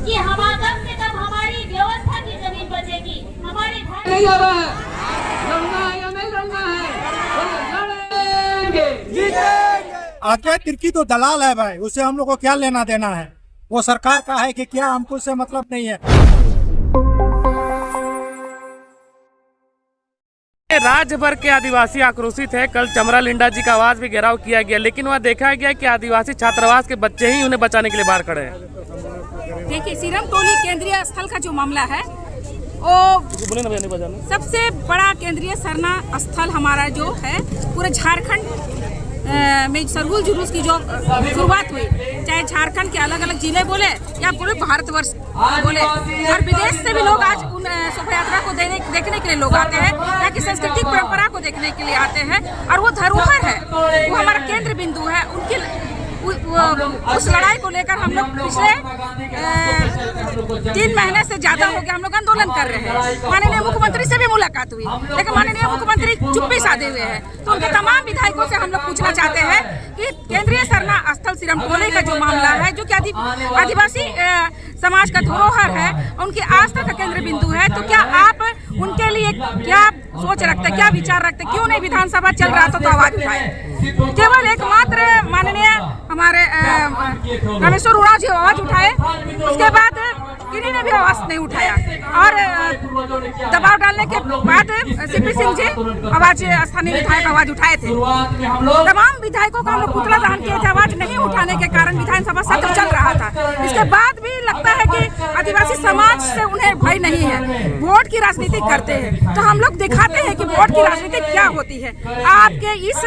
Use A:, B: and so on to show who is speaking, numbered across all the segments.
A: कि हम कम से कम हमारी व्यवस्था की जमीन बचेगी, हमारे घर
B: नहीं हो रहा है, लड़ना है या नहीं लड़ना है, लड़ेंगे, जीतेंगे।
C: अजय तिर्की तो दलाल है भाई, उसे हम लोग को क्या लेना देना है, वो सरकार का है कि क्या, हमको उससे मतलब नहीं है।
D: राज्य भर के आदिवासी आक्रोशित है। कल चमरा लिंडा जी का आवाज भी घेराव किया गया, लेकिन वहाँ देखा गया कि आदिवासी छात्रावास के बच्चे ही उन्हें बचाने के लिए बाहर खड़े हैं।
E: देखिए, सिरम टोली केंद्रीय स्थल का जो मामला है वो सबसे बड़ा केंद्रीय सरना स्थल हमारा जो है पूरे झारखंड में सरहुल जुलूस की जो शुरुआत हुई, चाहे झारखंड के अलग अलग जिले बोले या पूरे भारतवर्ष बोले, और विदेश से भी लोग आज उन शोभा यात्रा को देखने के लिए लोग आते हैं, ताकि सांस्कृतिक परंपरा को देखने के लिए आते हैं। और वो धरोहर है, वो हमारा केंद्र बिंदु है। उनकी उस लड़ाई को लेकर हम लोग पिछले 3 महीने से ज्यादा हो गया हम लोग आंदोलन कर रहे हैं। माननीय मुख्यमंत्री से भी मुलाकात हुई, लेकिन माननीय मुख्यमंत्री चुप्पी साधे हुए हैं। तो उनके तमाम विधायकों से हम लोग पूछना चाहते हैं कि केंद्रीय सरना स्थल सिरम टोली का जो मामला है, जो कि आदिवासी समाज का धरोहर है, उनकी आस्था का केंद्र बिंदु है, तो क्या आप उनके लिए क्या सोच रखते, क्या विचार रखते, क्यों नहीं विधानसभा चल रहा तो आवाज उठाए? केवल एकमात्र माननीय हमारे रामेश्वर उरांव जी आवाज उठाए, उसके बाद किन्हीं ने भी आवाज नहीं उठाया। और दबाव डालने के बाद सीपी सिंह जी आवाज, स्थानीय विधायक आवाज उठाए थे। तमाम विधायकों का हम लोग पुतला दहन किए थे, आवाज नहीं उठाने के कारण विधानसभा सत्र चल रहा था। इसके बाद भी लगता है कि आदिवासी समाज से उन्हें भय नहीं है, वोट की राजनीति करते हैं। तो हम लोग दिखाते हैं कि वोट की राजनीति क्या होती है। आपके इस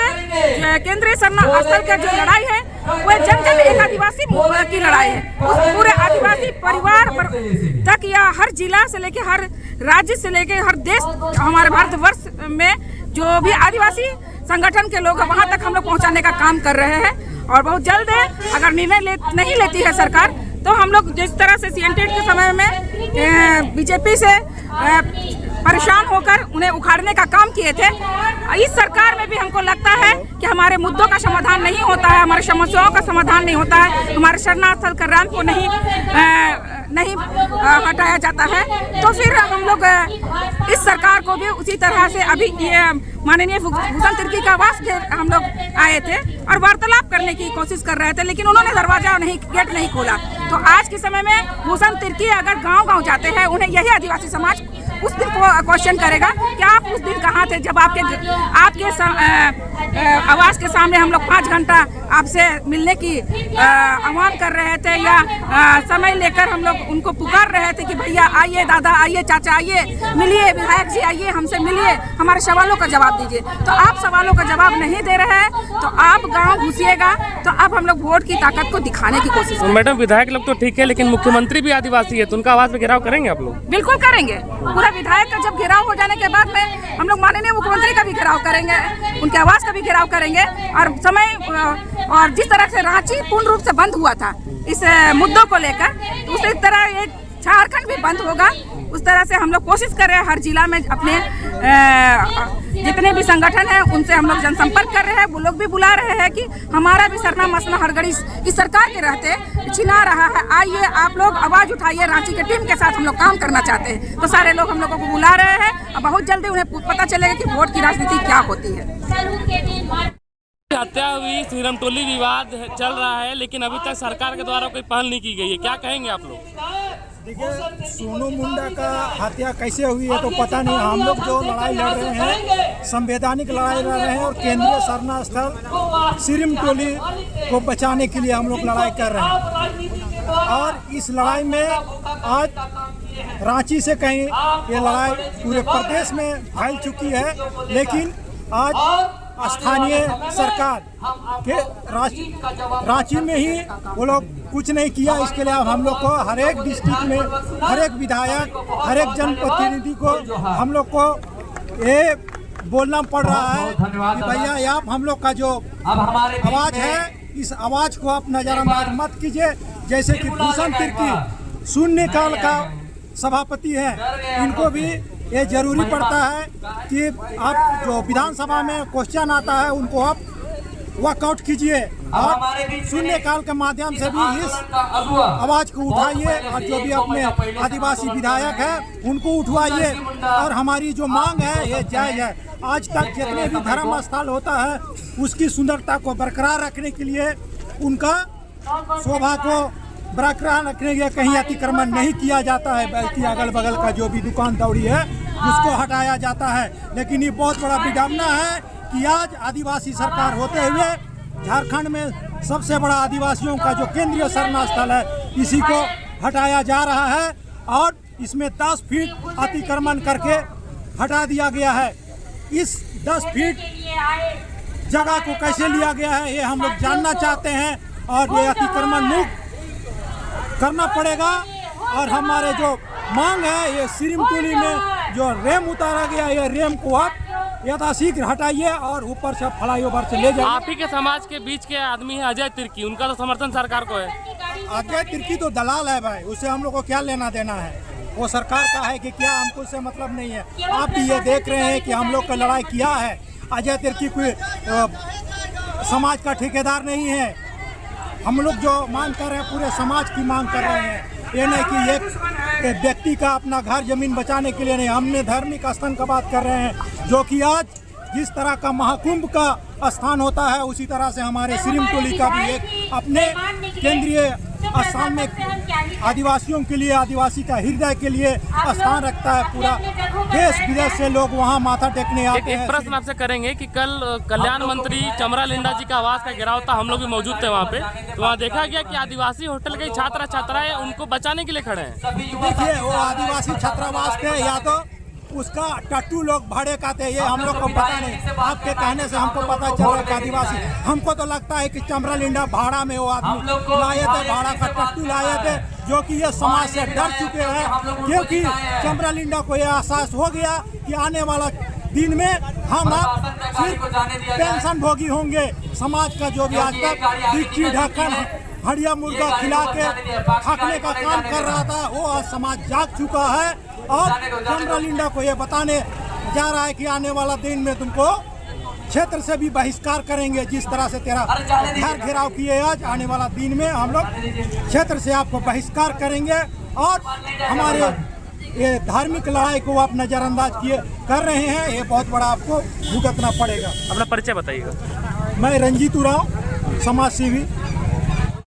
E: केंद्रीय सरना स्थल का जो लड़ाई है वो जन जन एक आदिवासी की लड़ाई है। उस पूरे आदिवासी परिवार पर तक या हर जिला से लेके हर राज्य से लेके हर देश, हमारे भारतवर्ष में जो भी आदिवासी संगठन के लोग हैं वहां तक हम लोग पहुंचाने का काम कर रहे हैं। और बहुत जल्द है, अगर निर्णय नहीं लेती है सरकार, तो हम लोग जिस तरह से सीएनटेट के समय में बीजेपी से परेशान होकर उन्हें उखाड़ने का काम किए थे, इस सरकार में भी हमको लगता है कि हमारे मुद्दों का समाधान नहीं होता है, हमारी समस्याओं का समाधान नहीं होता है, हमारे शरणा स्थल का रैंप को नहीं हटाया जाता है, तो फिर हम लोग इस सरकार को भी उसी तरह से अभी ये माननीय भूषण तिर्की का आवास हम लोग आए थे और वार्तालाप करने की कोशिश कर रहे थे, लेकिन उन्होंने दरवाजा गेट नहीं खोला। तो आज के समय में भूषण तिर्की अगर गांव-गांव जाते हैं, उन्हें यही आदिवासी समाज उस दिन क्वेश्चन करेगा कि आप उस दिन कहाँ थे जब आपके आवास के सामने हम लोग 5 घंटा आपसे मिलने की आह्वान कर रहे थे, या समय लेकर हम लोग उनको पुकार रहे थे कि भैया आइए, दादा आइए, चाचा आइए, मिलिए, विधायक जी आइए, हमसे मिलिए, हमारे सवालों का जवाब दीजिए। तो आप सवालों का जवाब नहीं दे रहे हैं, तो आप गाँव घुसिएगा, तो अब हम लोग वोट की ताकत को दिखाने की कोशिश करेंगे।
D: मैडम, विधायक लोग तो ठीक है, लेकिन मुख्यमंत्री भी आदिवासी है, तो उनका आवाज पे घेराव करेंगे आप लोग?
E: बिल्कुल करेंगे। पूरा विधायक का जब घेराव हो जाने के बाद में हम लोग माननीय मुख्यमंत्री का भी घेराव करेंगे, उनके आवास का भी घेराव करेंगे। और समय और जिस तरह से रांची पूर्ण रूप से बंद हुआ था इस मुद्दों को लेकर, उसी तरह ये झारखंड भी बंद होगा। उस तरह से हम लोग कोशिश कर रहे हैं, हर जिला में अपने जितने भी संगठन हैं उनसे हम लोग जनसंपर्क कर रहे हैं। वो लोग भी बुला रहे हैं कि हमारा भी सरना मसना हर घड़ी इस सरकार के रहते छिना रहा है, आइए आप लोग आवाज उठाइए, रांची के टीम के साथ हम लोग काम करना चाहते हैं। तो सारे लोग हम लोगों को बुला रहे हैं और बहुत जल्दी उन्हें पता चलेगा कि वोट की राजनीति क्या होती है।
D: हत्या हुई, सिरम टोली विवाद चल रहा है, लेकिन अभी तक सरकार के द्वारा कोई पहल नहीं की गई है, क्या कहेंगे आप लोग?
C: देखिए, सोनू मुंडा का हत्या कैसे हुई है तो पता नहीं। हम लोग जो लड़ाई लड़ रहे हैं, संवैधानिक लड़ाई लड़ रहे हैं, और केंद्रीय सरना स्थल सिरम टोली को बचाने के लिए हम लोग लड़ाई कर रहे हैं। और इस लड़ाई में आज रांची से कहीं ये लड़ाई पूरे प्रदेश में फैल चुकी है, लेकिन आज स्थानीय सरकार के रांची में ही वो लोग कुछ नहीं किया। इसके लिए हम लोग को हर एक डिस्ट्रिक्ट में हर एक विधायक, हर एक जनप्रतिनिधि को हम लोग को ये बोलना पड़ रहा है कि भैया आप हम लोग का जो आवाज़ है, इस आवाज़ को आप नज़रअंदाज मत कीजिए। जैसे कि भूषण तिर्की शून्यकाल का सभापति है, इनको भी ये जरूरी पड़ता है कि आप जो विधानसभा में क्वेश्चन आता है उनको आप वॉकआउट कीजिए और शून्य काल के माध्यम से भी इस आवाज को उठाइए और जो भी अपने आदिवासी विधायक है उनको उठवाइए। और हमारी जो मांग है ये जायज है। आज तक जितने भी धर्म स्थल होता है उसकी सुंदरता को बरकरार रखने के लिए, उनका शोभा को बरकरार रखने के लिए कहीं अतिक्रमण नहीं किया जाता है, बल्कि अगल बगल का जो भी दुकान दौड़ी है उसको हटाया जाता है। लेकिन ये बहुत बड़ा विडम्बना है कि आज आदिवासी सरकार होते हुए झारखंड में सबसे बड़ा आदिवासियों का जो केंद्रीय शरण स्थल है इसी को हटाया जा रहा है और इसमें 10 फीट अतिक्रमण करके हटा दिया गया है। इस 10 फीट जगह को कैसे लिया गया है ये हम लोग जानना चाहते हैं और ये अतिक्रमण मुक्त करना पड़ेगा। और हमारे जो मांग है ये सिरिमटोली में जो रेम उतारा गया ये रेम को आप यथाशीघ्र हटाइए और ऊपर से फ्लाईओवर से ले जाइए।
D: आप ही के समाज के बीच के आदमी है अजय तिर्की, उनका तो समर्थन सरकार को है।
C: अजय तिर्की तो दलाल है भाई, उससे हम लोग को क्या लेना देना है, वो सरकार का है कि क्या, हमको उससे मतलब नहीं है। आप भी ये देख रहे हैं कि हम लोग का लड़ाई किया है। अजय तिर्की कोई समाज का ठेकेदार नहीं है। हम लोग जो मांग कर रहे हैं पूरे समाज की मांग कर रहे हैं, ये नहीं कि एक व्यक्ति का अपना घर जमीन बचाने के लिए नहीं। हमने धार्मिक स्थान का बात कर रहे हैं जो कि आज जिस तरह का महाकुंभ का स्थान होता है उसी तरह से हमारे सिरिमटोली का भी एक अपने केंद्रीय स्थान में आदिवासियों के लिए, आदिवासी का हृदय के लिए स्थान रखता है। पूरा देश विदेश से लोग वहाँ माथा टेकने आते हैं।
D: एक प्रश्न आपसे करेंगे कि कल कल्याण मंत्री चमरा लिंडा जी का आवास का घेराव था, हम लोग भी मौजूद थे वहाँ पे, तो वहाँ देखा गया कि आदिवासी होटल के छात्र छात्राएं उनको बचाने के लिए खड़े हैं।
C: देखिए वो आदिवासी छात्रावास थे या तो उसका टट्टू लोग भाड़े का थे, ये हम लोग को पता नहीं। आपके कहने से हमको पता चल रहा है कि आदिवासी, हमको तो लगता है कि चमरा लिंडा भाड़ा में वो आदमी लाए थे, भाड़ा का टट्टू लाए थे, जो कि ये समाज से डर चुके हैं क्योंकि चमरा लिंडा को ये एहसास हो गया कि आने वाला दिन में हम आप सिर्फ पेंशन भोगी होंगे। समाज का जो भी आज तक डिक्की ढक्कन हड़िया मुर्गा खिला के खाने का काम कर रहा था वो आज समाज जाग चुका है और चमरा लिंडा को ये बताने जा रहा है कि आने वाला दिन में तुमको क्षेत्र से भी बहिष्कार करेंगे। जिस तरह से तेरा घर घेराव किए आज, आने वाला दिन में हम लोग क्षेत्र से आपको बहिष्कार करेंगे और हमारे ये धार्मिक लड़ाई को आप नज़रअंदाज किए कर रहे हैं, ये बहुत बड़ा आपको भुगतना पड़ेगा।
D: अपना परिचय बताइएगा।
C: मैं रंजीत उरांव, समाज सेवी।